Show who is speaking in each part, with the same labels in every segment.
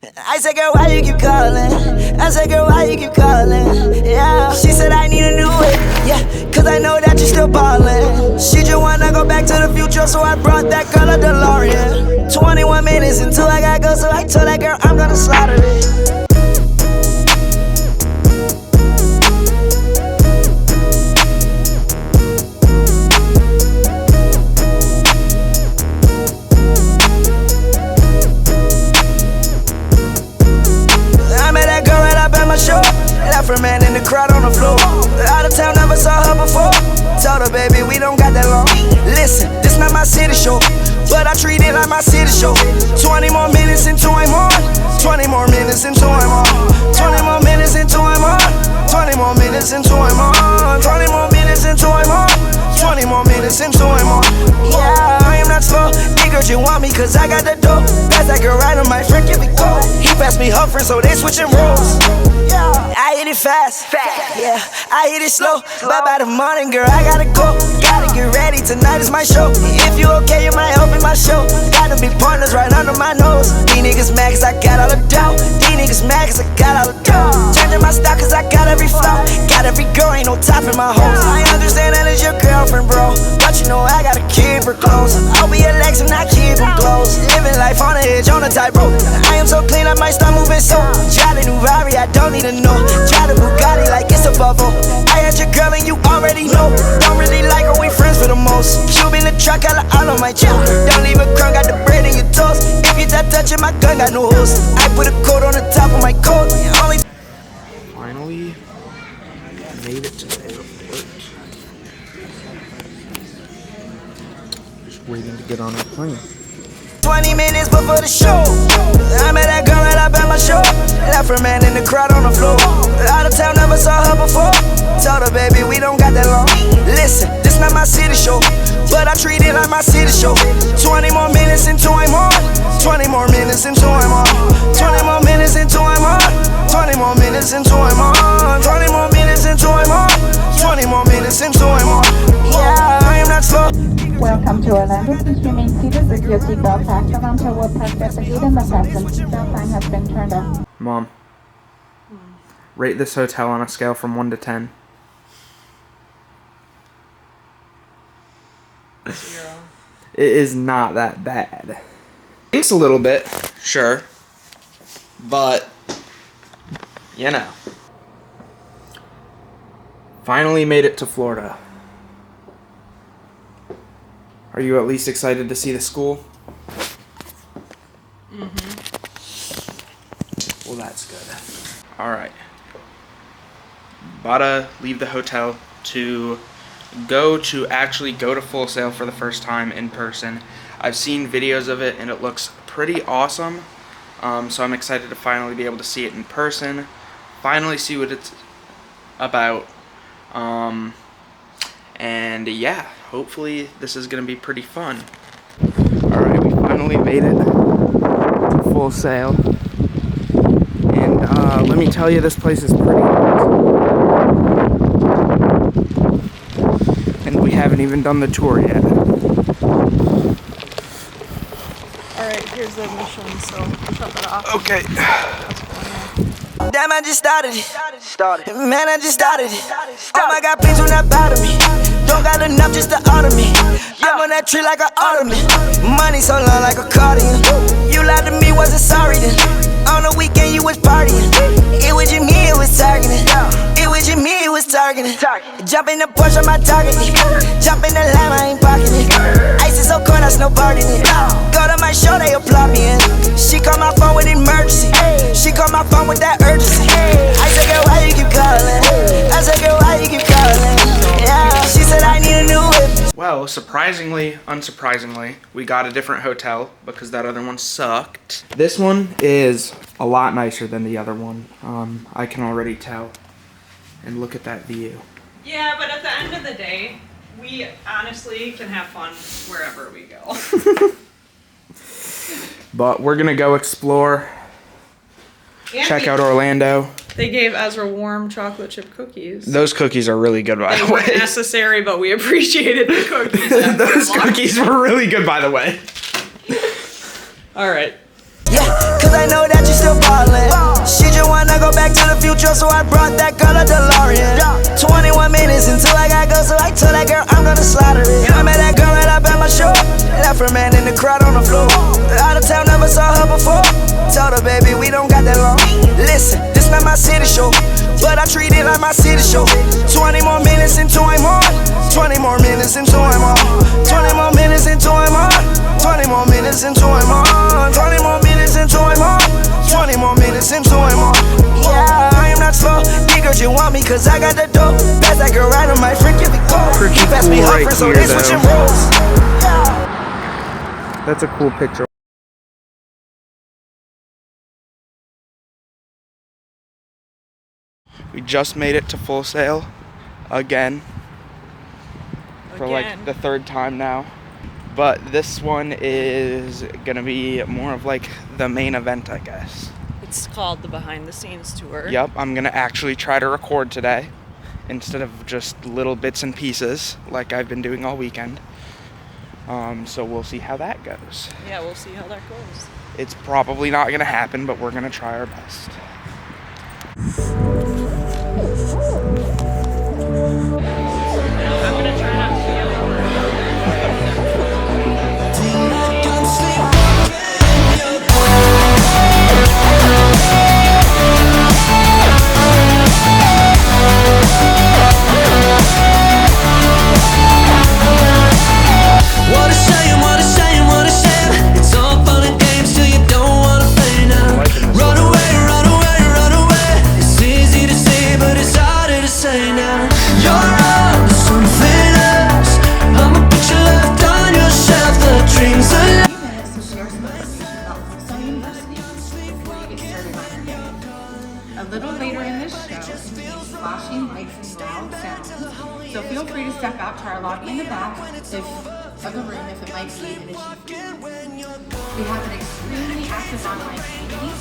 Speaker 1: I said, girl, why you keep calling? I said, girl, why you keep calling? Yeah. She said, I need a new whip. Yeah, cause I know that you're still ballin'. She just wanna go back to the future, so I brought that girl a DeLorean. 21 minutes until I gotta go, so I told that girl I'm gonna slaughter it. Man in the crowd on the floor. Out of town, never saw her before. Told her, baby, we don't got that long. Listen, this not my city show, but I treat it like my city show. 20 more minutes into I'm on. 20 more minutes into I'm on. 20 more minutes into I'm on. 20 more minutes into I'm on. 20 more minutes into I'm on. 20 more minutes into I'm on. Yeah, I am not slow. Nigga, you want me cause I got the dough. Pass that girl right on my friend, give it go. He passed me her friend, so they switching roles. I hit it fast, yeah, I hit it slow. But by the morning, girl, I gotta go. Gotta get ready, tonight is my show. If you okay, you might open my show. Got them big partners right under my nose. These niggas mad cause I got all the dough. These niggas mad cause I got all the dough. Changing my style cause I got every flow. Got every girl, ain't no top in my hose. I understand that it's your girlfriend, bro, but you know I gotta keep her close. I'll be your legs and I keep them close. Living life on the edge, on the tightrope. I am so clean, I might start moving so. Try the new Rari, I don't need to know. Try the Bugatti like it's a bubble. I had your girl and you already know. Don't really like her, we friends for the most. Cube in the truck, all on my chill. Don't leave a crumb, got the bread in your toast. If you start touching my gun, got no host. I put a coat on the top of my coat.
Speaker 2: Finally made it to the airport. Just waiting to get on our plane.
Speaker 1: 20 minutes before the show, I met that girl right up at my show. Left her man in the crowd on the floor. Out of town, never saw her before. Told her, baby, we don't got that long. Listen, this not my city show, but I treat it like my city show. 20 more minutes into I'm on. 20 more minutes into I'm on. 20 more minutes into I'm on. 20 more minutes into I'm on. 20 more minutes into I'm on. 20 more minutes into I'm on. Yeah, I am not slow.
Speaker 3: Welcome to Orlando. Please remain seated with your seatbelt fastened until we're past the gate and the fasten seatbelt sign has been turned off.
Speaker 2: Mom, rate this hotel on a scale from 1 to 10.
Speaker 4: 0.
Speaker 2: It is not that bad. Thanks a little bit, sure, but you know. Finally made it to Florida. Are you at least excited to see the school?
Speaker 4: Mm-hmm.
Speaker 2: Well, that's good. Alright. About to leave the hotel to actually go to Full Sail for the first time in person. I've seen videos of it and it looks pretty awesome. So I'm excited to finally be able to see it in person. Finally see what it's about. And yeah, hopefully this is going to be pretty fun. Alright, we finally made it to Full Sail. And let me tell you, this place is pretty awesome. And we haven't even done the tour yet.
Speaker 4: Alright, here's the admission, so shut that off.
Speaker 2: Okay.
Speaker 1: Damn, I just started it. Man, I just started it. Oh my God, please do not bother me. Don't got enough just to order me. I'm on that tree like an ottoman. Money so long like a cardigan. You lied to me, wasn't sorry then. On the weekend you was partying. It was your me, it was targeting. It was your me, it was targeting. Jump in the Porsche, I'm not targeting. Jump in the Lamb, I ain't parking it. Ice is so cold, I snowboarding it. Go to my show, they applaud me in. She called my phone with emergency. She called my phone with that urgency. I said, girl, why you keep calling? I said, girl, why you keep calling? Yeah, she said I need a new whip.
Speaker 2: Well, surprisingly, unsurprisingly, we got a different hotel because that other one sucked. This one is a lot nicer than the other one. I can already tell. And look at that view.
Speaker 4: Yeah, but at the end of the day, we honestly can have fun wherever we go.
Speaker 2: But we're gonna go explore, check out Orlando.
Speaker 4: They gave Ezra warm chocolate chip cookies.
Speaker 2: Those cookies are really good, by
Speaker 4: They
Speaker 2: the way.
Speaker 4: weren't necessary, but we appreciated the cookies.
Speaker 2: Those cookies were really good, by the way.
Speaker 4: All right.
Speaker 1: Yeah, cause I know that you still go, so I brought that girl a DeLorean. 21 minutes until I got go, so I told that girl I'm gonna slaughter it. I met that girl right up at my show. Left her man in the crowd on the floor. Out of town, never saw her before. Told her, baby, we don't got that long. Listen, this not my city show, but I treat it like my city show. 20 more minutes into I'm on. 20 more minutes into I'm on. 20 more minutes into I'm on. 20 more minutes into I'm on. 20 more minutes into I'm on. 20 more minutes into I'm on. Yeah, I am not slow. Niggas, you want me cause I got the dope. Pass that girl right on my freak if it goes. You pass me
Speaker 2: cool
Speaker 1: Humphrey,
Speaker 2: right
Speaker 1: so
Speaker 2: here,
Speaker 1: they switching
Speaker 2: though.
Speaker 1: roles.
Speaker 2: That's a cool picture. We just made it to Full Sail again. For like the third time now. But this one is gonna be more of like the main event, I guess.
Speaker 5: It's called the behind the scenes tour.
Speaker 2: Yep, I'm gonna actually try to record today instead of just little bits and pieces like I've been doing all weekend. So we'll see how that goes.
Speaker 5: Yeah, we'll see how that goes.
Speaker 2: It's probably not gonna happen, but we're gonna try our best.
Speaker 4: I'm gonna try not to be
Speaker 6: What a shame, what a shame, what a shame. It's all fun and games till you don't wanna play now. Run away, run away, run away. It's easy to say, but it's harder to say now. You're on to something else. I'ma put your left on your shelf. The dreams are
Speaker 3: Minutes to share some information about Sail University before you get started on your day. A little later in this show contains flashing lights and loud sounds, so feel free to step out to our lobby in the back of the room if it might be an issue for you. We have an extremely active online community.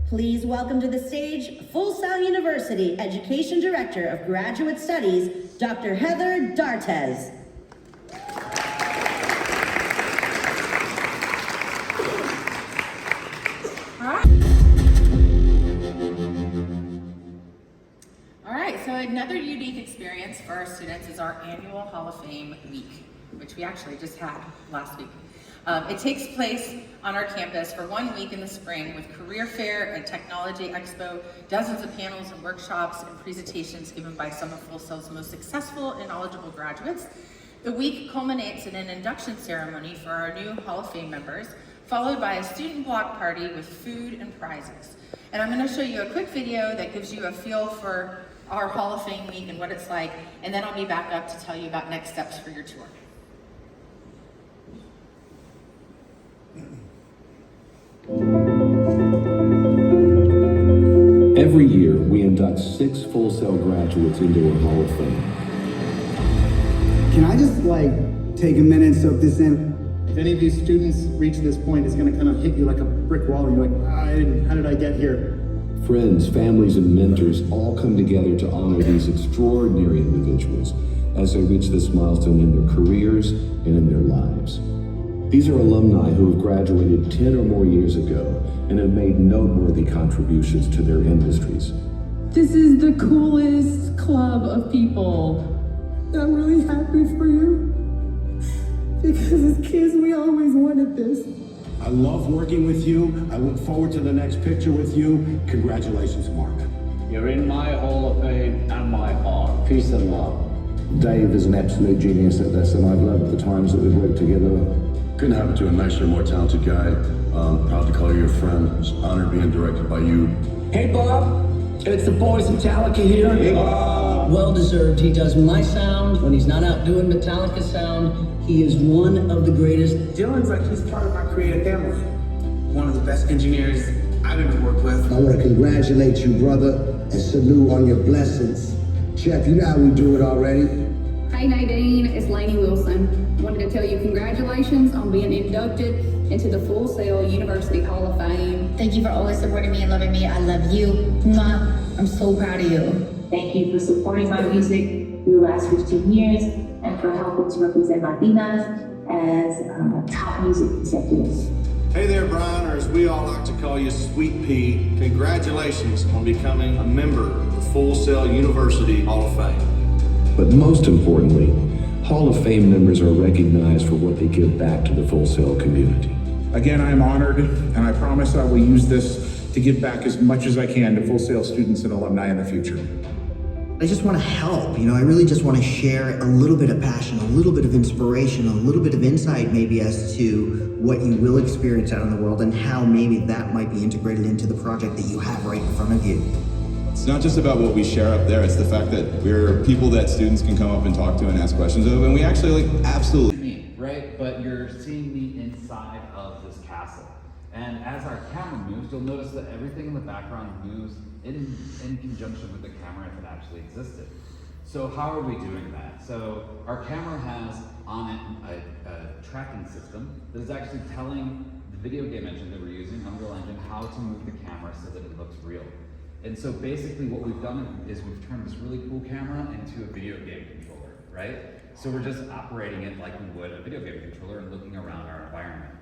Speaker 7: Please welcome to the stage Full Sail University Education Director of Graduate Studies, Dr. Heather D'Artes.
Speaker 3: All right, so another unique experience for our students is our annual Hall of Fame week, which we actually just had last week. It takes place on our campus for 1 week in the spring with career fair and technology expo, dozens of panels and workshops and presentations given by some of Full Sail's most successful and knowledgeable graduates. The week culminates in an induction ceremony for our new Hall of Fame members, followed by a student block party with food and prizes. And I'm going to show you a quick video that gives you a feel for our Hall of Fame week and what it's like, and then I'll be back up to tell you about next steps for your tour.
Speaker 8: Every year, we induct 6 Full Sail graduates into our Hall of Fame.
Speaker 9: Can I just take a minute and soak this in?
Speaker 10: If any of you students reach this point, it's going to kind of hit you like a brick wall, and you're like, how did I get here?
Speaker 8: Friends, families, and mentors all come together to honor these extraordinary individuals as they reach this milestone in their careers and in their lives. These are alumni who have graduated 10 or more years ago and have made noteworthy contributions to their industries.
Speaker 11: This is the coolest club of people. I'm really happy for you. Because as kids, we always wanted this.
Speaker 12: I love working with you. I look forward to the next picture with you. Congratulations, Mark.
Speaker 13: You're in my Hall of Fame and my heart. Peace and love.
Speaker 8: Dave is an absolute genius at this, and I've loved the times that we've worked together.
Speaker 14: Couldn't happen to a nicer, more talented guy. Proud to call you your friend. It's an honor being directed by you.
Speaker 15: Hey, Bob. It's the boys Metallica here.
Speaker 14: Hey, Bob.
Speaker 15: Well deserved. He does my sound when he's not out doing Metallica sound. He is one of the greatest.
Speaker 16: Dylan's like, he's part of my creative family. One of the best engineers I've ever worked with.
Speaker 17: I want to congratulate you, brother, and salute on your blessings. Chef, you know how we do it already.
Speaker 18: Hey Nadine, it's Lainey Wilson. Wanted to tell you congratulations on being inducted into the Full Sail University Hall of Fame.
Speaker 19: Thank you for always supporting me and loving me. I love you. Mwah. I'm so proud of you.
Speaker 20: Thank you for supporting my music through the last 15 years and for helping to represent Latinas as top music executives.
Speaker 12: Hey there, Brian, or as we all like to call you, Sweet Pea. Congratulations on becoming a member of the Full Sail University Hall of Fame.
Speaker 8: But most importantly, Hall of Fame members are recognized for what they give back to the Full Sail community.
Speaker 21: Again, I am honored, and I promise I will use this to give back as much as I can to Full Sail students and alumni in the future.
Speaker 22: I just want to help, I really just want to share a little bit of passion, a little bit of inspiration, a little bit of insight maybe as to what you will experience out in the world and how maybe that might be integrated into the project that you have right in front of you.
Speaker 23: It's not just about what we share up there, it's the fact that we're people that students can come up and talk to and ask questions of, and we actually
Speaker 24: me, right? But you're seeing me inside of this castle. And as our camera moves, you'll notice that everything in the background moves in conjunction with the camera if it actually existed. So how are we doing that? So our camera has on it a tracking system that is actually telling the video game engine that we're using, Unreal Engine, how to move the camera so that it looks real. And so basically what we've done is we've turned this really cool camera into a video game controller, right? So we're just operating it like we would a video game controller and looking around our environment.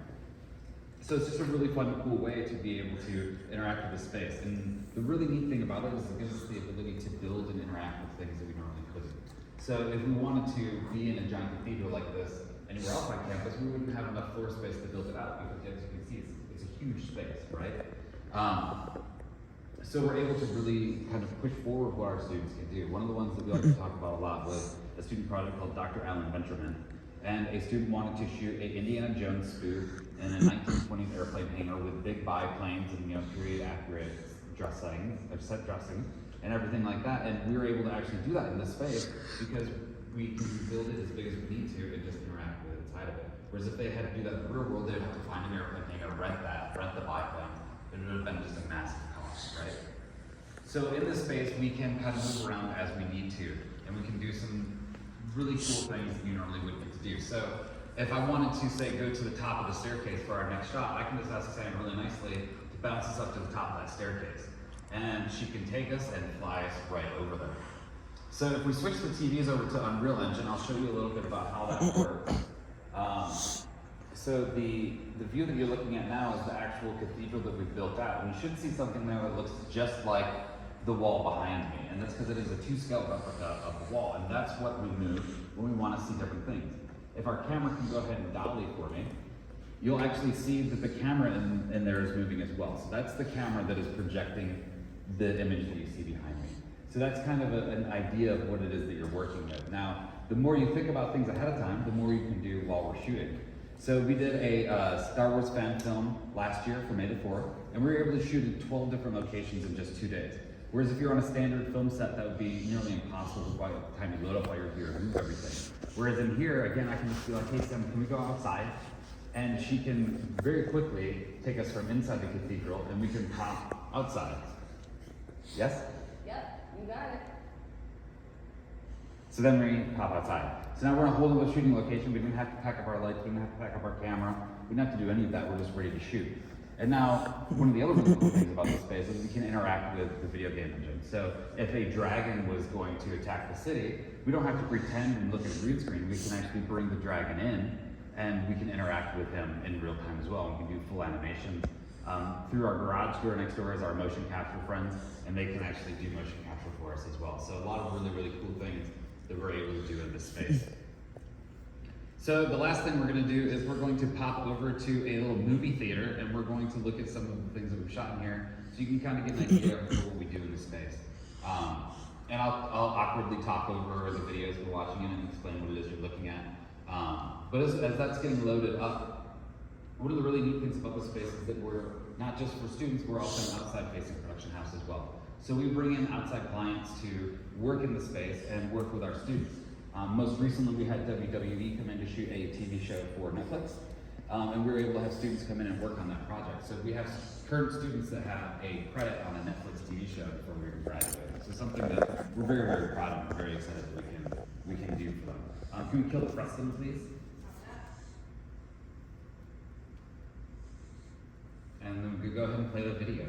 Speaker 24: So it's just a really fun, cool way to be able to interact with the space. And the really neat thing about it is it gives us the ability to build and interact with things that we normally couldn't. So if we wanted to be in a giant cathedral like this anywhere else on campus, we wouldn't have enough floor space to build it out because as you can see, it's a huge space, right? So we're able to really kind of push forward what our students can do. One of the ones that we like to talk about a lot was a student project called Dr. Alan Ventureman. And a student wanted to shoot a Indiana Jones spoof in a 1920s airplane hangar with big biplanes and period accurate set dressing and everything like that. And we were able to actually do that in this space because we can build it as big as we need to and just interact with it inside of it. Whereas if they had to do that in the real world, they'd have to find an airplane hangar, rent the biplane. It would have been just a massive cost, right? So in this space, we can kind of move around as we need to, and we can do some really cool things that you normally wouldn't get to do. So if I wanted to say go to the top of the staircase for our next shot, I can just ask Sam really nicely to bounce us up to the top of that staircase. And she can take us and fly us right over there. So if we switch the TVs over to Unreal Engine, I'll show you a little bit about how that works. So the view that you're looking at now is the actual cathedral that we've built out. And you should see something there that looks just like the wall behind me. And that's because it is a 2-scale replica of the wall. And that's what we move when we want to see different things. If our camera can go ahead and dolly for me, you'll actually see that the camera in there is moving as well. So that's the camera that is projecting the image that you see behind me. So that's kind of an idea of what it is that you're working with. Now, the more you think about things ahead of time, the more you can do while we're shooting. So we did a Star Wars fan film last year for May the 4th, and we were able to shoot in 12 different locations in just 2 days. Whereas if you're on a standard film set, that would be nearly impossible by the time you load up all your gear and move everything. Whereas in here, again, I can just be like, hey Sam, can we go outside? And she can very quickly take us from inside the cathedral and we can pop outside. Yes?
Speaker 18: Yep, you got it.
Speaker 24: So then we pop outside. So now we're in a whole other shooting location. We didn't have to pack up our lights, we didn't have to pack up our camera. We didn't have to do any of that, we're just ready to shoot. And now, one of the other really cool things about this space is we can interact with the video game engine. So if a dragon was going to attack the city, we don't have to pretend and look at a green screen. We can actually bring the dragon in, and we can interact with him in real time as well. We can do full animations. Through our garage door next door is our motion capture friends, and they can actually do motion capture for us as well. So a lot of really, really cool things that we're able to do in this space. So the last thing we're going to do is we're going to pop over to a little movie theater, and we're going to look at some of the things that we've shot in here, so you can kind of get an idea of what we do in this space. And I'll awkwardly talk over the videos we're watching in and explain what it is you're looking at. But as that's getting loaded up, one of the really neat things about this space is that we're not just for students, we're also an outside-facing production house as well. So we bring in outside clients to work in the space and work with our students. Most recently, we had WWE come in to shoot a TV show for Netflix, and we were able to have students come in and work on that project. So we have current students that have a credit on a Netflix TV show before we even graduated. So something that we're very, very proud of and very excited that we can do for them. Can we kill the Preston, please? And then we could go ahead and play the video.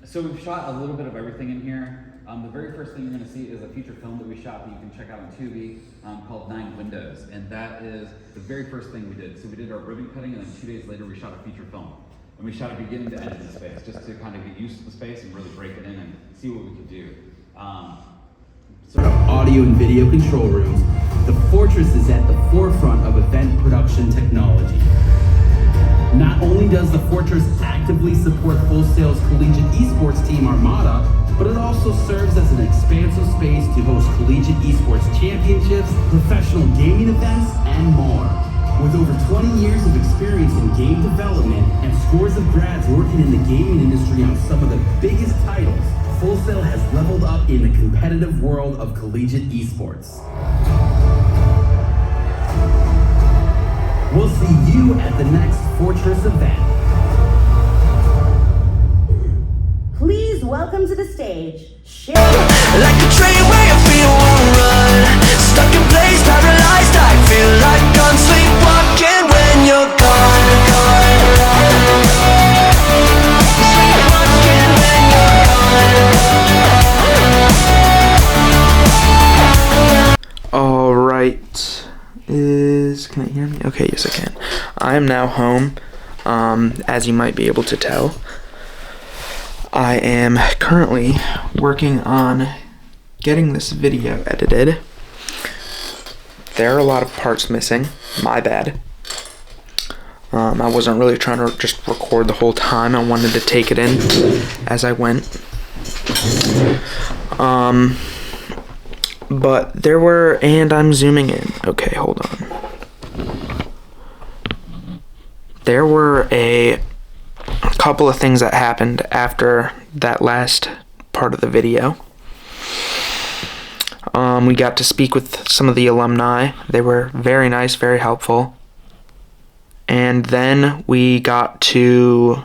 Speaker 24: So we've shot a little bit of everything in here. The very first thing you're going to see is a feature film that we shot that you can check out on Tubi called 9 Windows. And that is the very first thing we did. So we did our ribbon cutting, and then 2 days later we shot a feature film. And we shot it beginning to end in the space, just to kind of get used to the space and really break it in and see what we could do.
Speaker 1: Audio and video control rooms, the Fortress is at the forefront of event production technology. Not only does the Fortress actively support Full Sail's collegiate esports team Armada, but it also serves as an expansive space to host collegiate esports championships, professional gaming events, and more. With over 20 years of experience in game development and scores of grads working in the gaming industry on some of the biggest titles, Full Sail has leveled up in the competitive world of collegiate esports. We'll see you at the next Fortress event.
Speaker 7: Please welcome to the stage,
Speaker 6: Like a train where your feet won't run, stuck in place, paralyzed. I feel like I'm sleepwalking when you're gone. Sleepwalking when you're gone.
Speaker 2: All right. Can it hear me? Okay, yes I can. I am now home, as you might be able to tell. I am currently working on getting this video edited. There are a lot of parts missing, my bad. I wasn't really trying to just record the whole time. I wanted to take it in as I went. But there were, and I'm zooming in. Okay, hold on. There were a couple of things that happened after that last part of the video. We got to speak with some of the alumni. They were very nice, very helpful. And then we got to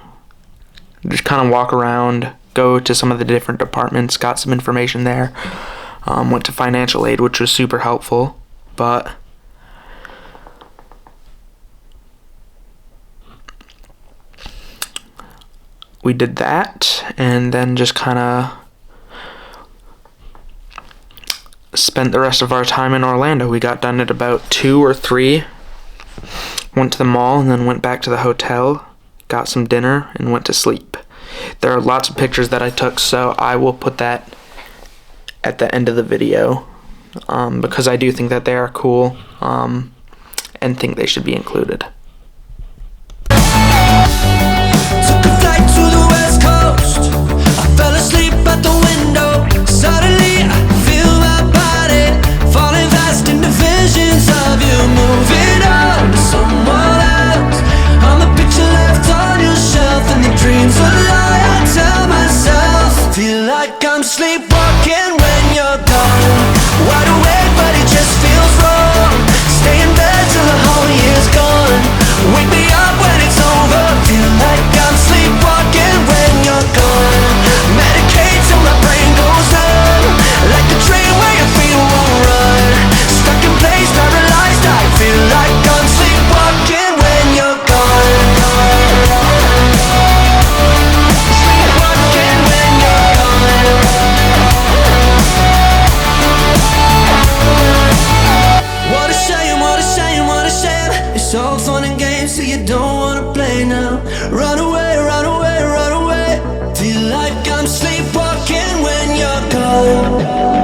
Speaker 2: just kind of walk around, go to some of the different departments, got some information there. Went to financial aid, which was super helpful, but we did that, and then just kind of spent the rest of our time in Orlando. We got done at about 2 or 3, went to the mall, and then went back to the hotel, got some dinner, and went to sleep. There are lots of pictures that I took, so I will put that at the end of the video, because I do think that they are cool, and think they should be included.
Speaker 6: Took a flight to the West Coast. I fell asleep at the window. Suddenly I feel my body falling fast into visions of you moving on to someone else. I'm a picture left on your shelf, and the dreams a lie. I tell myself, feel like I'm sleepwalking when you're gone. Wide awake, but it just feels wrong. Stay in bed till the whole year's gone. time.